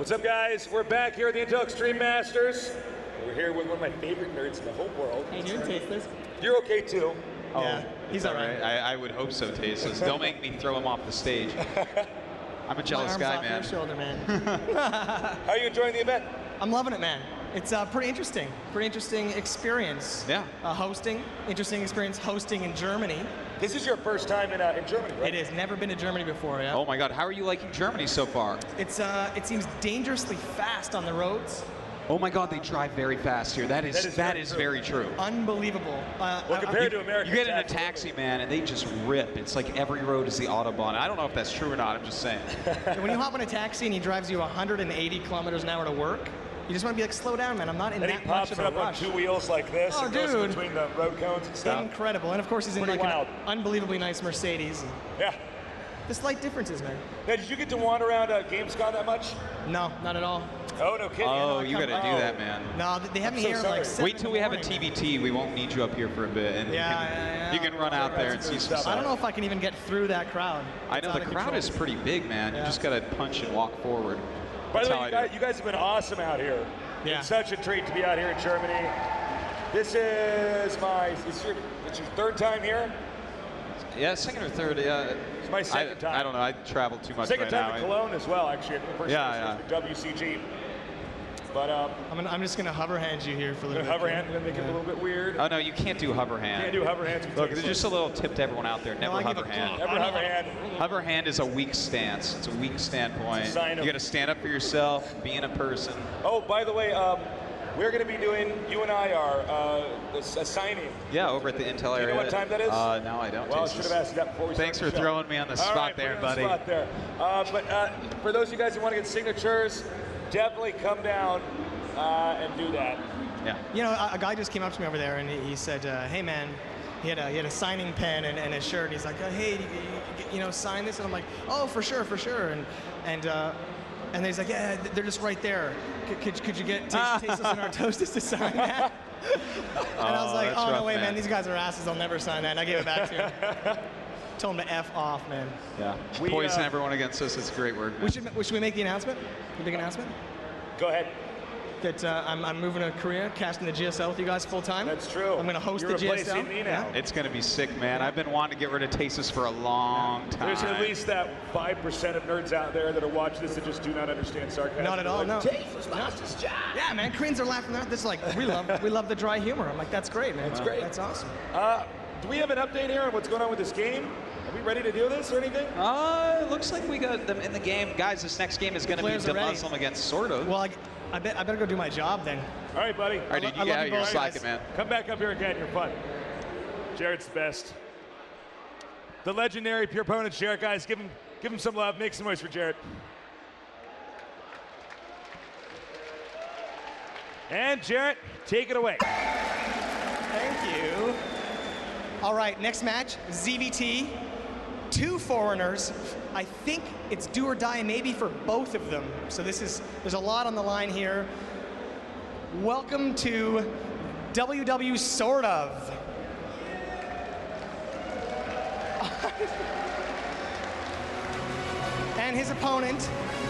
What's up, guys? We're back here at the Intel Extreme Masters. We're here with one of my favorite nerds in the whole world. Hey, you Tasteless. You're okay too. Yeah, he's all right. I would hope so, Tasteless. Don't make me throw him off the stage. I'm a jealous guy, off man. your shoulder, man. How are you enjoying the event? I'm loving it, man. It's pretty interesting. Pretty interesting experience. Yeah. Hosting. Interesting experience hosting in Germany. This is your first time in Germany, right? It is. Never been to Germany before, yeah. Oh my God, how are you liking Germany so far? It's it seems dangerously fast on the roads. Oh my God, they drive very fast here. That is very true. Unbelievable. Well, compared to America, you get in a taxi, man, and they just rip. It's like every road is the Autobahn. I don't know if that's true or not. I'm just saying. When you hop in a taxi and he drives you 180 kilometers an hour to work, you just want to be like, slow down, man. I'm not in that much of a rush. And he pops it up on 2 wheels like this. Oh, and dude. goes between the road cones and stuff. Incredible. And of course, he's in like an unbelievably nice Mercedes. Yeah. The slight differences, man. Now, did you get to wander around GamesCom that much? No, not at all. Oh, no kidding. Oh, you got to do that, man. No, they have me here like 7 Wait till we have a TBT. We won't need you up here for a bit, and you can run out there and see some stuff. I don't know if I can even get through that crowd. I know the crowd is pretty big, man. You just got to punch and walk forward. By the way, you guys have been awesome out here. Yeah. It's such a treat to be out here in Germany. This is it's your third time here? Yeah, second or third. Yeah. It's my second time. I don't know. I travel too much second right time now. in Cologne as well, actually. Yeah. WCG. But I'm just gonna hover hand you here for a little bit. Hover hand, gonna make it a little bit weird. Oh no, you can't do hover hand. Can't do hover hands. Look, there's just a little tip to everyone out there. Never hover hand. Never hover hand. Hover hand is a weak stance. It's a weak standpoint. It's a sign of you got to stand up for yourself, being a person. Oh, by the way, we're going to be doing. You and I are a signing. Yeah, over at the Intel area. Do you know what time that is? No, I don't. Well, I should have asked you that before we started. Thanks for throwing me on the spot there, buddy. Spot there. But for those of you guys who want to get signatures, definitely come down and do that. Yeah. You know, a guy just came up to me over there and he said, "Hey, man." He had a signing pen and a shirt. And he's like, "Hey, you know, sign this." And I'm like, "Oh, for sure, for sure." And he's like, "Yeah, they're just right there. Could you get Tasteless and our Toasters to sign that?" And I was like, "Oh, no way, man. These guys are asses. I'll never sign that." And I gave it back to him. Told him to F off, man. Yeah. Poison everyone against us. It's a great word, man. Should we make the announcement? The big announcement? Go ahead. That I'm moving to Korea, casting the GSL with you guys full time. That's true. I'm going to host You're the GSL. replacing me now. It's going to be sick, man. I've been wanting to get rid of Tasteless for a long time. There's at least that 5% of nerds out there that are watching this that just do not understand sarcasm. Not at all, no. Tasteless lost his job. Yeah, man, Koreans are laughing at this like, we love the dry humor. I'm like, that's great, man. That's great. That's awesome. Do we have an update here on what's going on with this game? Are we ready to do this or anything? It looks like we got them in the game. Guys, this next game is going to be DeMusliM against SortOf. Well, I better go do my job then. All right, buddy. All right, dude, you get out your slacking, man. Come back up here again. You're fun. Jared's the best. The legendary pure opponent, Jared. Guys, give him some love. Make some noise for Jared. And Jared, take it away. Thank you. All right, next match, ZVT. 2 foreigners. I think it's do or die maybe for both of them. So there's a lot on the line here. Welcome to WW SortOf. And his opponent,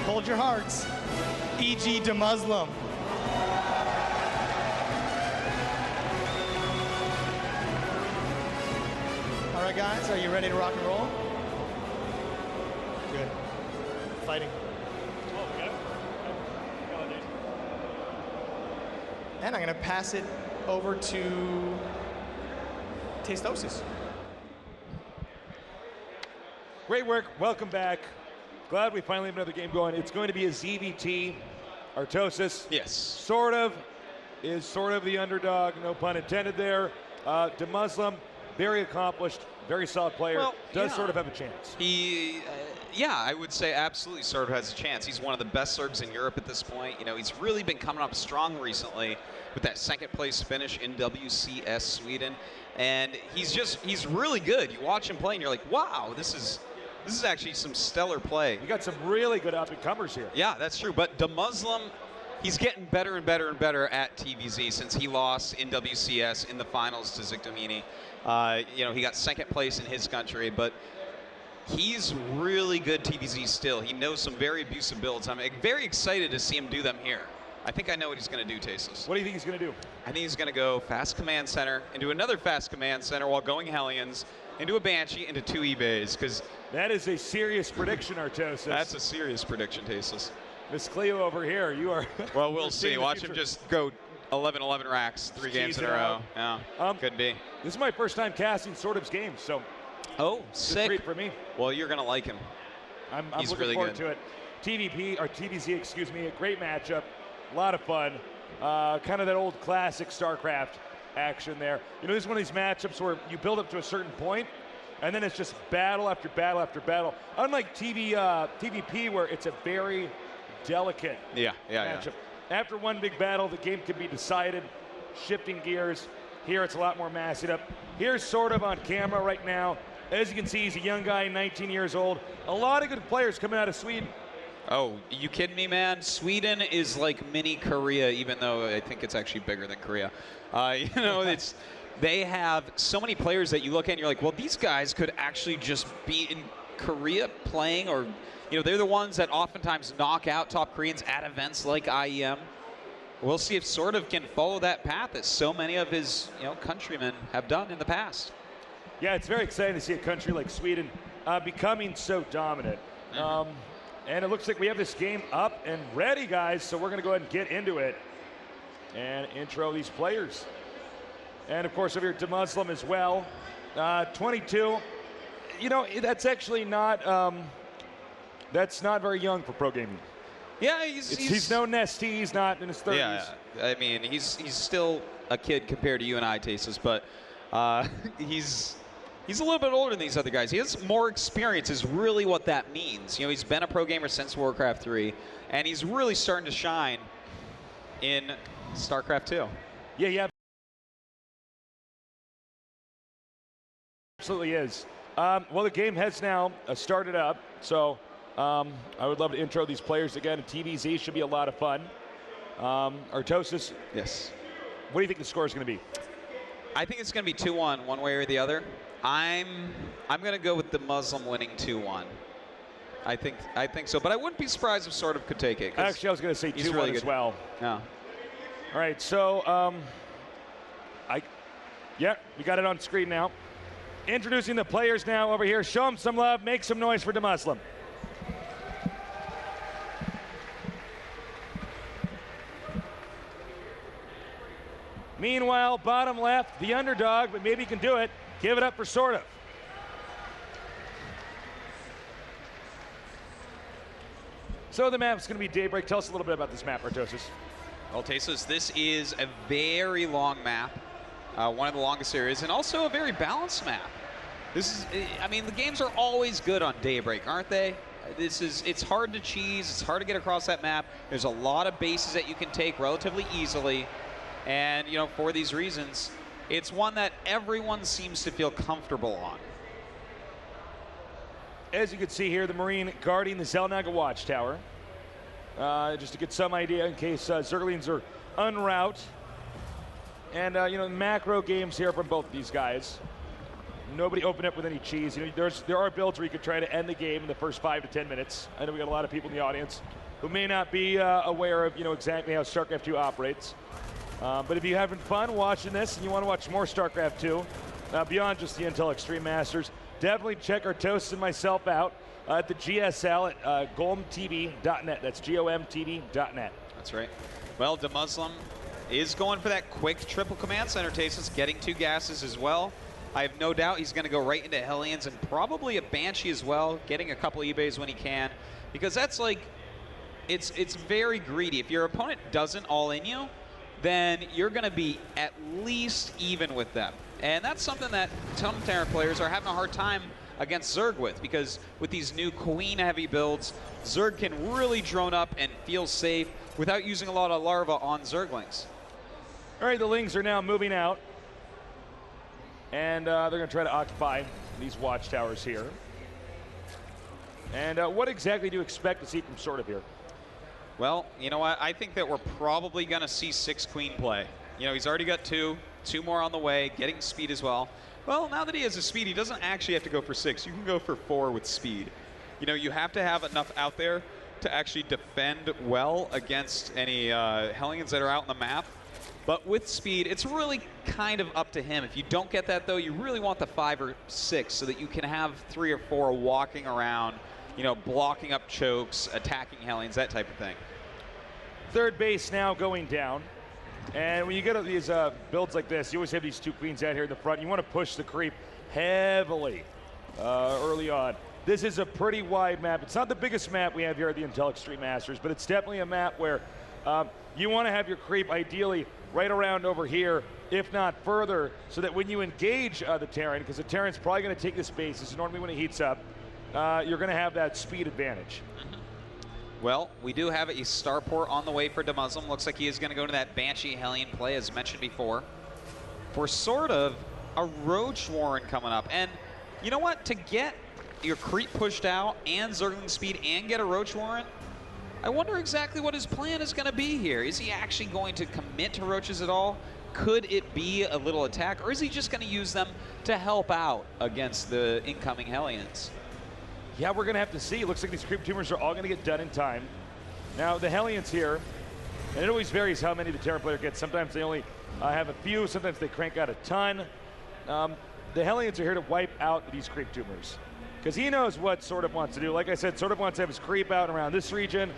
hold your hearts, E.G. DeMusliM. All right, guys, are you ready to rock and roll? Good. Fighting. Oh, we got it? And I'm going to pass it over to Tasteless. Great work. Welcome back. Glad we finally have another game going. It's going to be a ZVT. Artosis. Yes. SortOf is sort of the underdog, no pun intended there. DeMusliM, very accomplished, very solid player. Well, does sort of have a chance. Yeah, I would say absolutely SortOf has a chance. He's one of the best Zergs in Europe at this point. You know, he's really been coming up strong recently with that second place finish in WCS Sweden. And he's really good. You watch him play and you're like, wow, this is actually some stellar play. You got some really good up-and-comers here. Yeah, that's true. But DeMusliM, he's getting better and better and better at TVZ since he lost in WCS in the finals to Zikdomini. You know, he got second place in his country, but He's really good TVZ still. He knows some very abusive builds. I'm very excited to see him do them here. I think I know what he's going to do, Tasteless. What do you think he's going to do? I think he's going to go fast command center into another fast command center while going Hellions, into a Banshee, into 2 eBays. Because that is a serious prediction, Artosis. That's a serious prediction, Tasteless. Miss Cleo over here, you are. Well, we'll see. Watch him just go 11-11 racks, 3 games in a row. Yeah, could be. This is my first time casting SortOf's games, so. Oh, it's sick. a treat for me. Well, you're going to like him. I'm He's looking really forward good. to it. TVP, or TVZ, excuse me, a great matchup. A lot of fun. Kind of that old classic StarCraft action there. You know, this is one of these matchups where you build up to a certain point, and then it's just battle after battle after battle. Unlike TVP, where it's a very delicate matchup. After one big battle, the game can be decided, shifting gears. Here, it's a lot more massive up. Here's SortOf on camera right now. As you can see, he's a young guy, 19 years old. A lot of good players coming out of Sweden. Oh, you kidding me, man? Sweden is like mini Korea, even though I think it's actually bigger than Korea. You know, they have so many players that you look at and you're like, well, these guys could actually just be in Korea playing, or, you know, they're the ones that oftentimes knock out top Koreans at events like IEM. We'll see if SortOf can follow that path that so many of his, you know, countrymen have done in the past. Yeah, it's very exciting to see a country like Sweden becoming so dominant. And it looks like we have this game up and ready, guys, so we're going to go ahead and get into it and intro these players. And, of course, over here, DeMusliM as well. 22. You know, that's actually not that's not very young for pro gaming. Yeah, he's no Nesty. He's not in his 30s. Yeah, I mean, he's still a kid compared to you and I, Tasteless, but he's a little bit older than these other guys. He has more experience is really what that means. You know, he's been a pro gamer since Warcraft 3, and he's really starting to shine in StarCraft 2. Yeah. Absolutely is. Well, the game has now started up, so I would love to intro these players again. And TVZ should be a lot of fun. Artosis. Yes. What do you think the score is going to be? I think it's going to be 2-1, one way or the other. I'm going to go with DeMusliM winning 2-1. I think so, but I wouldn't be surprised if SortOf could take it. Actually, I was going to say 2-1 really as well. Yeah. All right, so we got it on screen now. Introducing the players now over here. Show them some love. Make some noise for DeMusliM. Meanwhile, bottom left, the underdog, but maybe he can do it. Give it up for SortOf. So the map's going to be Daybreak. Tell us a little bit about this map, Artosis. Well, Tasteless, this is a very long map, one of the longest areas, and also a very balanced map. This is, I mean, the games are always good on Daybreak, aren't they? It's hard to cheese, it's hard to get across that map. There's a lot of bases that you can take relatively easily, and, you know, for these reasons, it's one that everyone seems to feel comfortable on. As you can see here, the Marine guarding the Zelnaga Watchtower. Just to get some idea in case Zerglings are en route. And, you know, macro games here from both of these guys. Nobody opened up with any cheese. You know, there are builds where you could try to end the game in the first 5 to 10 minutes. I know we got a lot of people in the audience who may not be aware of, you know, exactly how StarCraft 2 operates. But if you're having fun watching this and you want to watch more StarCraft 2, beyond just the Intel Extreme Masters, definitely check Artosis and myself out at the GSL at gomtv.net. That's gomtv.net. That's right. Well, DeMusliM is going for that quick triple command center, Tasteless, getting 2 gases as well. I have no doubt he's going to go right into Hellions and probably a Banshee as well, getting a couple eBays when he can, because that's like, it's very greedy. If your opponent doesn't all in you, then you're going to be at least even with them. And that's something that some Terran players are having a hard time against Zerg with, because with these new Queen-heavy builds, Zerg can really drone up and feel safe without using a lot of larva on Zerglings. All right, the Lings are now moving out. And they're going to try to occupy these watchtowers here. And what exactly do you expect to see from SortOf here? Well, you know what? I think that we're probably going to see 6 Queen play. You know, he's already got 2 more on the way, getting speed as well. Well, now that he has a speed, he doesn't actually have to go for 6. You can go for 4 with speed. You know, you have to have enough out there to actually defend well against any Hellions that are out on the map. But with speed, it's really kind of up to him. If you don't get that, though, you really want the 5 or 6 so that you can have 3 or 4 walking around, you know, blocking up chokes, attacking Hellions, that type of thing. Third base now going down. And when you get these builds like this, you always have these 2 queens out here in the front. You want to push the creep heavily early on. This is a pretty wide map. It's not the biggest map we have here at the Intel Extreme Masters, but it's definitely a map where you want to have your creep ideally right around over here, if not further, so that when you engage the Terran, because the Terran's probably going to take this base, this is normally when it heats up, you're going to have that speed advantage. Well, we do have a starport on the way for DeMusliM. Looks like he is going to go to that Banshee Hellion play, as mentioned before. For SortOf, a Roach Warren coming up. And you know what? To get your creep pushed out and Zergling speed and get a Roach Warren, I wonder exactly what his plan is going to be here. Is he actually going to commit to Roaches at all? Could it be a little attack? Or is he just going to use them to help out against the incoming Hellions? Yeah, we're going to have to see. It looks like these creep tumors are all going to get done in time. Now, the Hellions here, and it always varies how many the Terran player gets. Sometimes they only have a few. Sometimes they crank out a ton. The Hellions are here to wipe out these creep tumors, because he knows what SortOf wants to do. Like I said, SortOf wants to have his creep out around this region.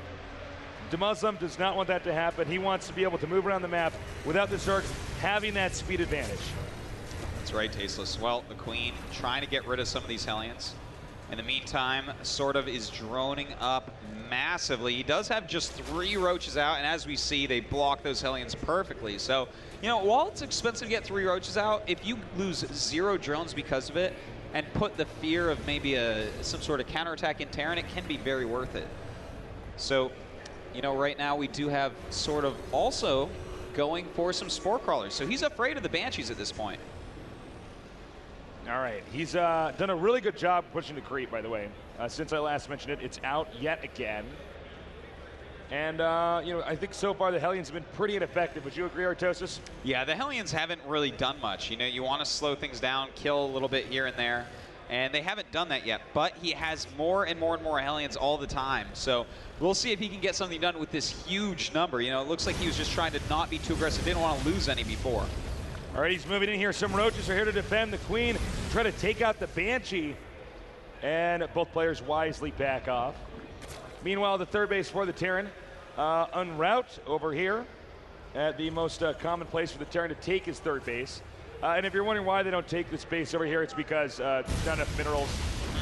DeMusliM does not want that to happen. He wants to be able to move around the map without the Zergs having that speed advantage. That's right, Tasteless. Well, the Queen trying to get rid of some of these Hellions. In the meantime, SortOf is droning up massively. He does have just 3 Roaches out, and as we see, they block those Hellions perfectly. So, you know, while it's expensive to get 3 Roaches out, if you lose 0 drones because of it, and put the fear of maybe some sort of counterattack in Terran, it can be very worth it. So, you know, right now we do have SortOf also going for some Spore Crawlers. So he's afraid of the Banshees at this point. All right, he's done a really good job pushing the creep, by the way. Since I last mentioned it, it's out yet again. And, you know, I think so far the Hellions have been pretty ineffective. Would you agree, Artosis? Yeah, the Hellions haven't really done much. You know, you want to slow things down, kill a little bit here and there, and they haven't done that yet. But he has more and more and more Hellions all the time. So we'll see if he can get something done with this huge number. You know, it looks like he was just trying to not be too aggressive. Didn't want to lose any before. All right, he's moving in here. Some Roaches are here to defend the Queen, try to take out the Banshee, and both players wisely back off. Meanwhile, the third base for the Terran, en route over here at the most common place for the Terran to take his third base. And if you're wondering why they don't take this base over here, it's because there's not enough minerals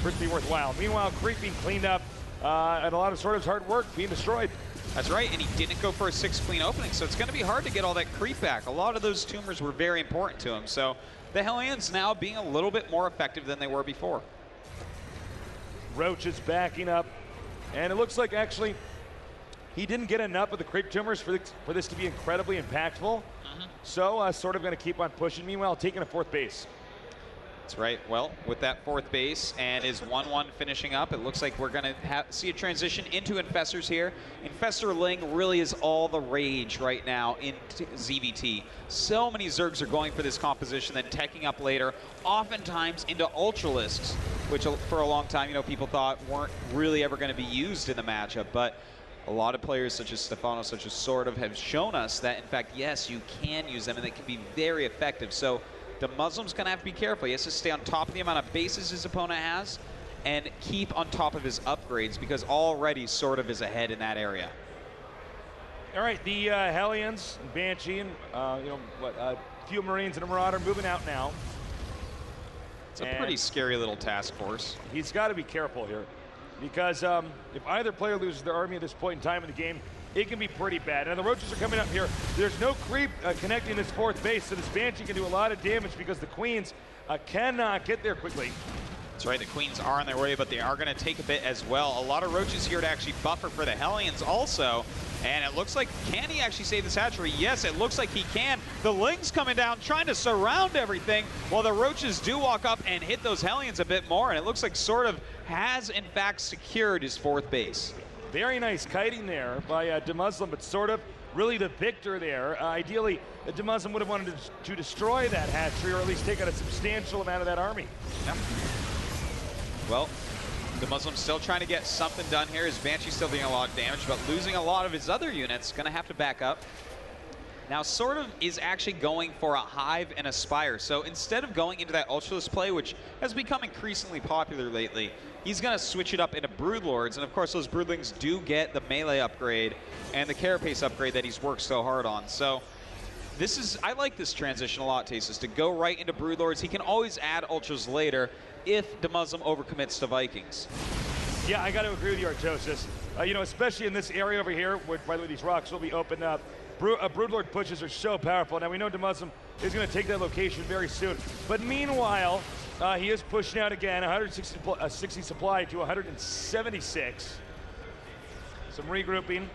for it to be worthwhile. Meanwhile, creep being cleaned up, and a lot of SortOf's hard work being destroyed. That's right, and he didn't go for a 6 clean opening, so it's going to be hard to get all that creep back. A lot of those tumors were very important to him, so the Hellions now being a little bit more effective than they were before. Roach is backing up, and it looks like actually he didn't get enough of the creep tumors for this to be incredibly impactful. So SortOf going to keep on pushing. Meanwhile, taking a 4th base. That's right. Well, with that 4th base and his 1-1 finishing up, it looks like we're going to see a transition into Infestors here. Infestor Ling really is all the rage right now in ZVT. So many Zergs are going for this composition, then teching up later, oftentimes into Ultralisks, which for a long time, you know, people thought weren't really ever going to be used in the matchup. But a lot of players such as Stefano, such as SortOf, have shown us that, in fact, yes, you can use them and they can be very effective. So DeMuslim's going to have to be careful. He has to stay on top of the amount of bases his opponent has and keep on top of his upgrades, because already SortOf is ahead in that area. All right, the Hellions, Banshee, and you know, a few Marines and a Marauder moving out now. It's a pretty scary little task force. He's got to be careful here, because if either player loses their army at this point in time in the game, it can be pretty bad. Now the Roaches are coming up here. There's no creep connecting this 4th base, so this Banshee can do a lot of damage because the Queens cannot get there quickly. That's right, the Queens are on their way, but they are going to take a bit as well. A lot of Roaches here to actually buffer for the Hellions also. And it looks like, can he actually save this hatchery? Yes, it looks like he can. The Ling's coming down, trying to surround everything, while the Roaches do walk up and hit those Hellions a bit more. And it looks like SortOf has, in fact, secured his 4th base. Very nice kiting there by DeMusliM, but SortOf really the victor there. Ideally, DeMusliM would have wanted to destroy that hatchery, or at least take out a substantial amount of that army. Yeah. Well, DeMuslim's still trying to get something done here. His Banshee's still doing a lot of damage, but losing a lot of his other units. Going to have to back up. Now, SortOf is actually going for a Hive and a Spire. So instead of going into that Ultralisk play, which has become increasingly popular lately, he's going to switch it up into Broodlords. And of course, those Broodlings do get the melee upgrade and the Carapace upgrade that he's worked so hard on. So this is, I like this transition a lot, Tasis, to go right into Broodlords. He can always add Ultras later if DeMusliM overcommits to Vikings. Yeah, I got to agree with you, Artosis. You know, especially in this area over here, where, by the way, these rocks will be opened up. Broodlord pushes are so powerful. Now, we know DeMusliM is going to take that location very soon. But meanwhile, he is pushing out again, 160 supply to 176. Some regrouping.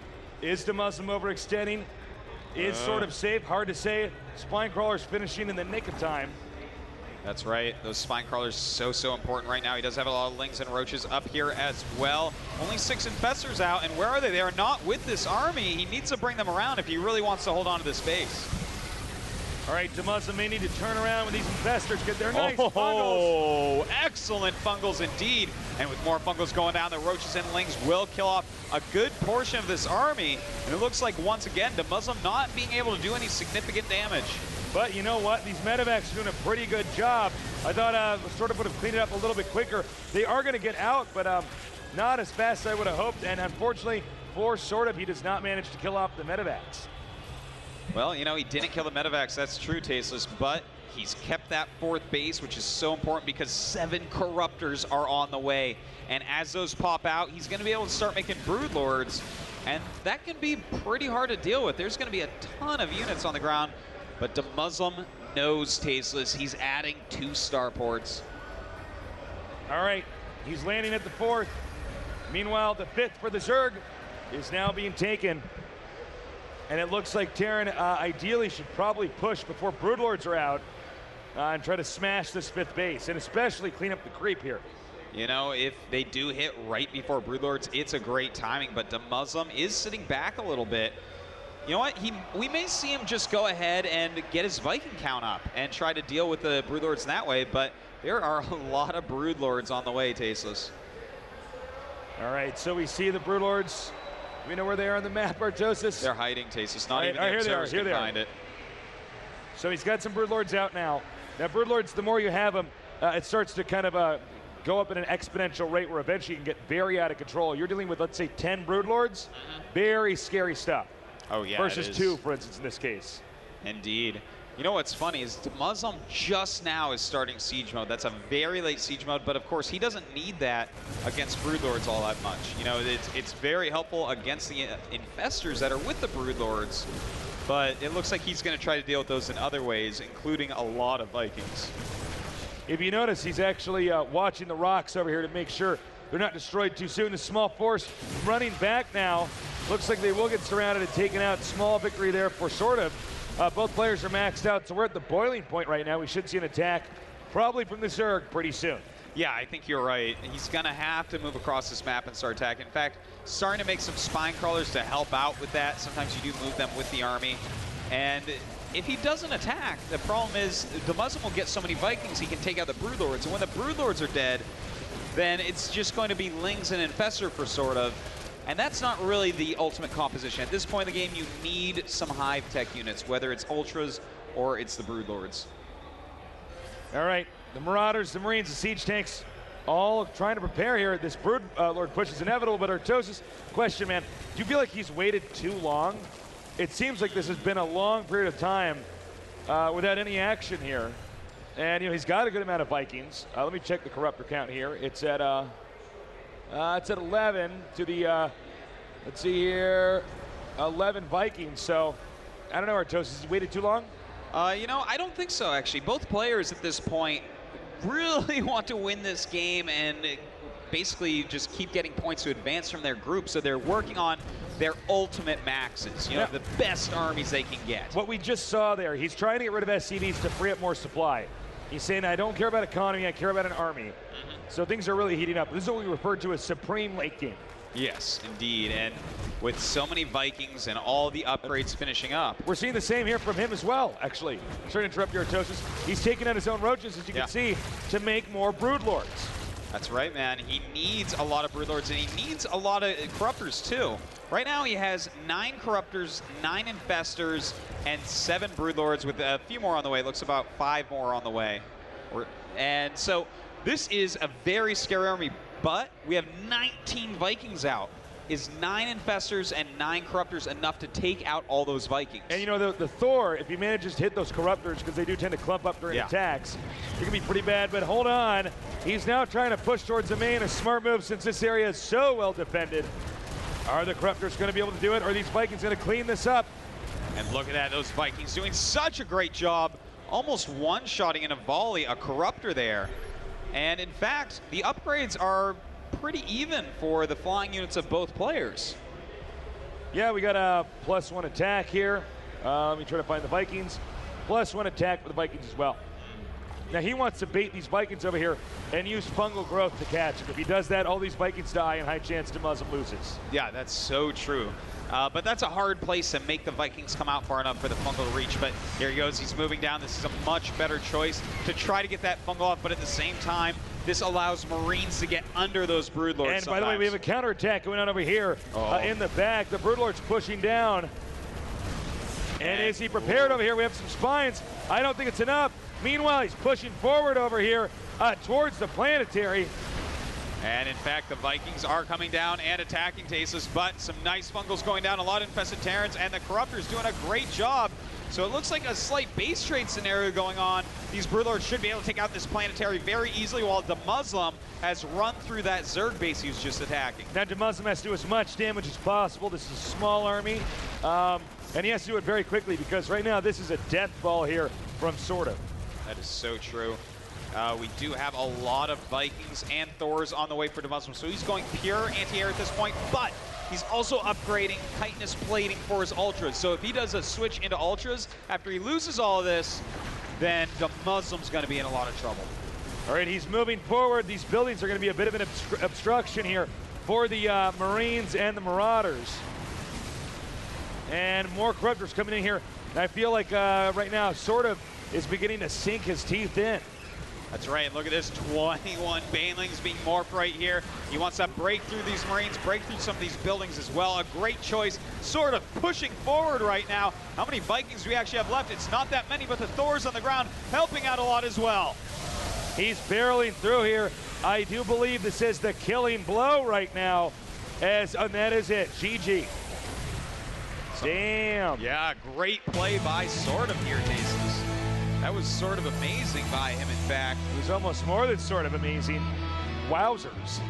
Is DeMusliM overextending? Is SortOf safe? Hard to say. Spine Crawler's finishing in the nick of time. That's right. Those Spine Crawlers so important right now. He does have a lot of Lings and Roaches up here as well. Only 6 Infestors out, and where are they? They are not with this army. He needs to bring them around if he really wants to hold on to this base. All right, DeMusliM may need to turn around with these Infestors, get their nice fungals. Oh, excellent fungals indeed. And with more fungals going down, the Roaches and Lings will kill off a good portion of this army. And it looks like, once again, DeMusliM not being able to do any significant damage. But you know what? These medevacs are doing a pretty good job. I thought SortOf would have cleaned it up a little bit quicker. They are going to get out, but not as fast as I would have hoped. And unfortunately for SortOf, he does not manage to kill off the medevacs. Well, you know, he didn't kill the medevacs. That's true, Tasteless. But he's kept that 4th base, which is so important because 7 Corruptors are on the way. And as those pop out, he's going to be able to start making Broodlords. And that can be pretty hard to deal with. There's going to be a ton of units on the ground. But DeMusliM knows Tasteless. He's adding 2 starports. All right, he's landing at the 4th. Meanwhile, the 5th for the Zerg is now being taken. And it looks like Terran ideally should probably push before Broodlords are out and try to smash this 5th base, and especially clean up the creep here. You know, if they do hit right before Broodlords, it's a great timing, but DeMusliM is sitting back a little bit. You know what? We may see him just go ahead and get his Viking count up and try to deal with the Broodlords in that way, but there are a lot of Broodlords on the way, Tasteless. All right, so we see the Broodlords. We know where they are on the map, Artosis. They're hiding, Tasteless. Not even the observers can find it. So he's got some Broodlords out now. Now, Broodlords, the more you have them, it starts to kind of go up at an exponential rate where eventually you can get very out of control. You're dealing with, let's say, 10 Broodlords. Very scary stuff. Oh, yeah, versus 2, for instance, in this case. Indeed. You know what's funny is DeMusliM just now is starting Siege Mode. That's a very late Siege Mode, but of course he doesn't need that against Broodlords all that much. You know, it's very helpful against the Infestors that are with the Broodlords, but it looks like he's going to try to deal with those in other ways, including a lot of Vikings. If you notice, he's actually watching the rocks over here to make sure they're not destroyed too soon. The small force running back now. Looks like they will get surrounded and taken out. Small victory there for SortOf. Both players are maxed out, so we're at the boiling point right now. We should see an attack probably from the Zerg pretty soon. Yeah, I think you're right. He's going to have to move across this map and start attacking. In fact, starting to make some Spine Crawlers to help out with that. Sometimes you do move them with the army. And if he doesn't attack, the problem is DeMusliM will get so many Vikings he can take out the Broodlords. And when the Broodlords are dead, then it's just going to be Lings and Infestor for SortOf. And that's not really the ultimate composition. At this point in the game, you need some Hive Tech units, whether it's Ultras or it's the Broodlords. All right, the Marauders, the Marines, the Siege Tanks, all trying to prepare here. This Broodlord push is inevitable, but Artosis, question, man, do you feel like he's waited too long? It seems like this has been a long period of time without any action here. And, you know, he's got a good amount of Vikings. Let me check the Corruptor count here. It's at 11 to the, let's see here, 11 Vikings. So, I don't know, Artosis, he waited too long? You know, I don't think so, actually. Both players at this point really want to win this game and basically just keep getting points to advance from their group. So they're working on their ultimate maxes, you know, the best armies they can get. What we just saw there, he's trying to get rid of SCVs to free up more supply. He's saying, I don't care about economy, I care about an army. So things are really heating up. This is what we refer to as supreme late game. Yes, indeed. And with so many Vikings and all the upgrades finishing up. We're seeing the same here from him as well, actually. Sorry to interrupt your Artosis. He's taking out his own roaches, as you can see, to make more Broodlords. That's right, man. He needs a lot of Broodlords, and he needs a lot of Corruptors, too. Right now, he has 9 Corruptors, 9 Infestors, and 7 Broodlords, with a few more on the way. It looks about 5 more on the way. And so this is a very scary army, but we have 19 Vikings out. Is 9 Infestors and 9 Corruptors enough to take out all those Vikings? And you know, the Thor, if he manages to hit those Corruptors, because they do tend to clump up during attacks, it can be pretty bad, but hold on. He's now trying to push towards the main, a smart move since this area is so well defended. Are the Corruptors going to be able to do it, or are these Vikings going to clean this up? And look at that, those Vikings doing such a great job, almost one-shotting in a volley, a Corruptor there. And in fact, the upgrades are pretty even for the flying units of both players. Yeah, we got a +1 attack here. Let me try to find the Vikings. +1 attack for the Vikings as well. Now he wants to bait these Vikings over here and use fungal growth to catch them. If he does that, all these Vikings die and high chance DeMusliM loses. Yeah, that's so true. But that's a hard place to make the Vikings come out far enough for the fungal to reach. But here he goes, he's moving down. This is a much better choice to try to get that fungal off, but at the same time, this allows Marines to get under those Broodlords. And by the way, we have a counterattack going on over here in the back. The Broodlord's pushing down. And is he prepared over here? We have some spines. I don't think it's enough. Meanwhile, he's pushing forward over here towards the planetary. And in fact, the Vikings are coming down and attacking Tasis, but some nice fungals going down, a lot of infested Terrans, and the Corruptor's doing a great job. So it looks like a slight base trade scenario going on. These Broodlords should be able to take out this planetary very easily, while DeMusliM has run through that Zerg base he was just attacking. Now DeMusliM has to do as much damage as possible. This is a small army, and he has to do it very quickly, because right now this is a death ball here from SortOf. That is so true. We do have a lot of Vikings and Thors on the way for DeMusliM, so he's going pure anti-air at this point, but he's also upgrading chitinous plating for his Ultras. So if he does a switch into Ultras after he loses all of this, then DeMuslim's going to be in a lot of trouble. All right, he's moving forward. These buildings are going to be a bit of an obstruction here for the Marines and the Marauders. And more Corruptors coming in here. And I feel like right now, SortOf is beginning to sink his teeth in. That's right, look at this, 21 Banelings being morphed right here. He wants to break through these Marines, break through some of these buildings as well. A great choice, SortOf pushing forward right now. How many Vikings do we actually have left? It's not that many, but the Thors on the ground helping out a lot as well. He's barreling through here. I do believe this is the killing blow right now, and that is it, GG. Damn. Yeah, great play by SortOf here, Tasis. That was sort of amazing by him, in fact. It was almost more than sort of amazing. Wowzers.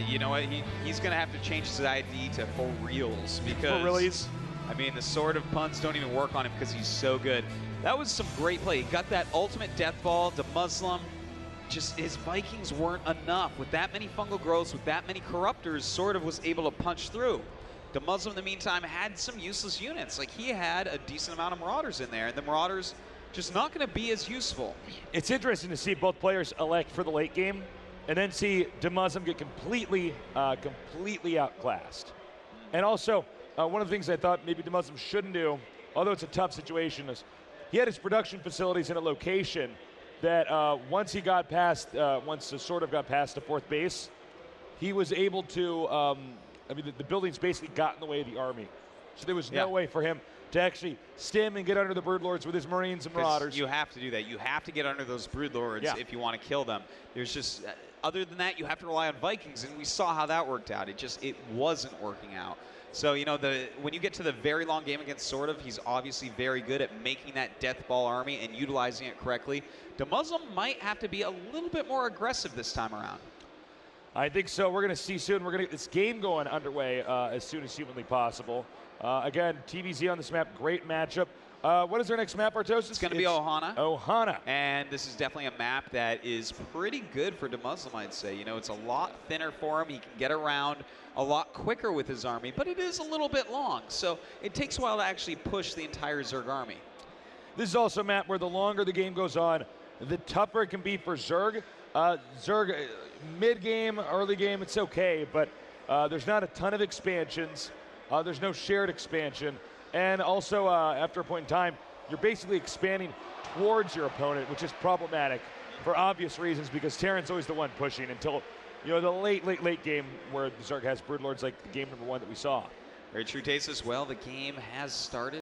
You know what? He's going to have to change his ID to for reals, because for reals? I mean, the SortOf puns don't even work on him because he's so good. That was some great play. He got that ultimate death ball to DeMusliM. Just his Vikings weren't enough. With that many fungal growths, with that many Corruptors, SortOf was able to punch through. DeMusliM, in the meantime, had some useless units. Like, he had a decent amount of Marauders in there, and the Marauders just not going to be as useful. It's interesting to see both players elect for the late game, and then see DeMusliM get completely outclassed. And also, one of the things I thought maybe DeMusliM shouldn't do, although it's a tough situation, is he had his production facilities in a location that once he got past, once SortOf got past the 4th base, he was able to, I mean, the buildings basically got in the way of the army. So there was no way for him to actually stem and get under the Broodlords with his Marines and Marauders. You have to do that. You have to get under those Broodlords if you want to kill them. There's just, other than that, you have to rely on Vikings, and we saw how that worked out. It wasn't working out. So, you know, when you get to the very long game against SortOf, he's obviously very good at making that death ball army and utilizing it correctly. DeMusliM might have to be a little bit more aggressive this time around. I think so. We're going to see soon. We're going to get this game going underway as soon as humanly possible. Again, TVZ on this map, great matchup. What is our next map, Artosis? It's going to be Ohana. Ohana. And this is definitely a map that is pretty good for DeMusliM, I'd say. You know, it's a lot thinner for him. He can get around a lot quicker with his army, but it is a little bit long. So it takes a while to actually push the entire Zerg army. This is also a map where the longer the game goes on, the tougher it can be for Zerg. Zerg, mid-game, early game, it's okay, but there's not a ton of expansions. There's no shared expansion. And also, after a point in time, you're basically expanding towards your opponent, which is problematic for obvious reasons, because Terran's always the one pushing until, you know, the late game where the Zerg has Broodlords, like the game number 1 that we saw. Very true, Taste, as well. The game has started.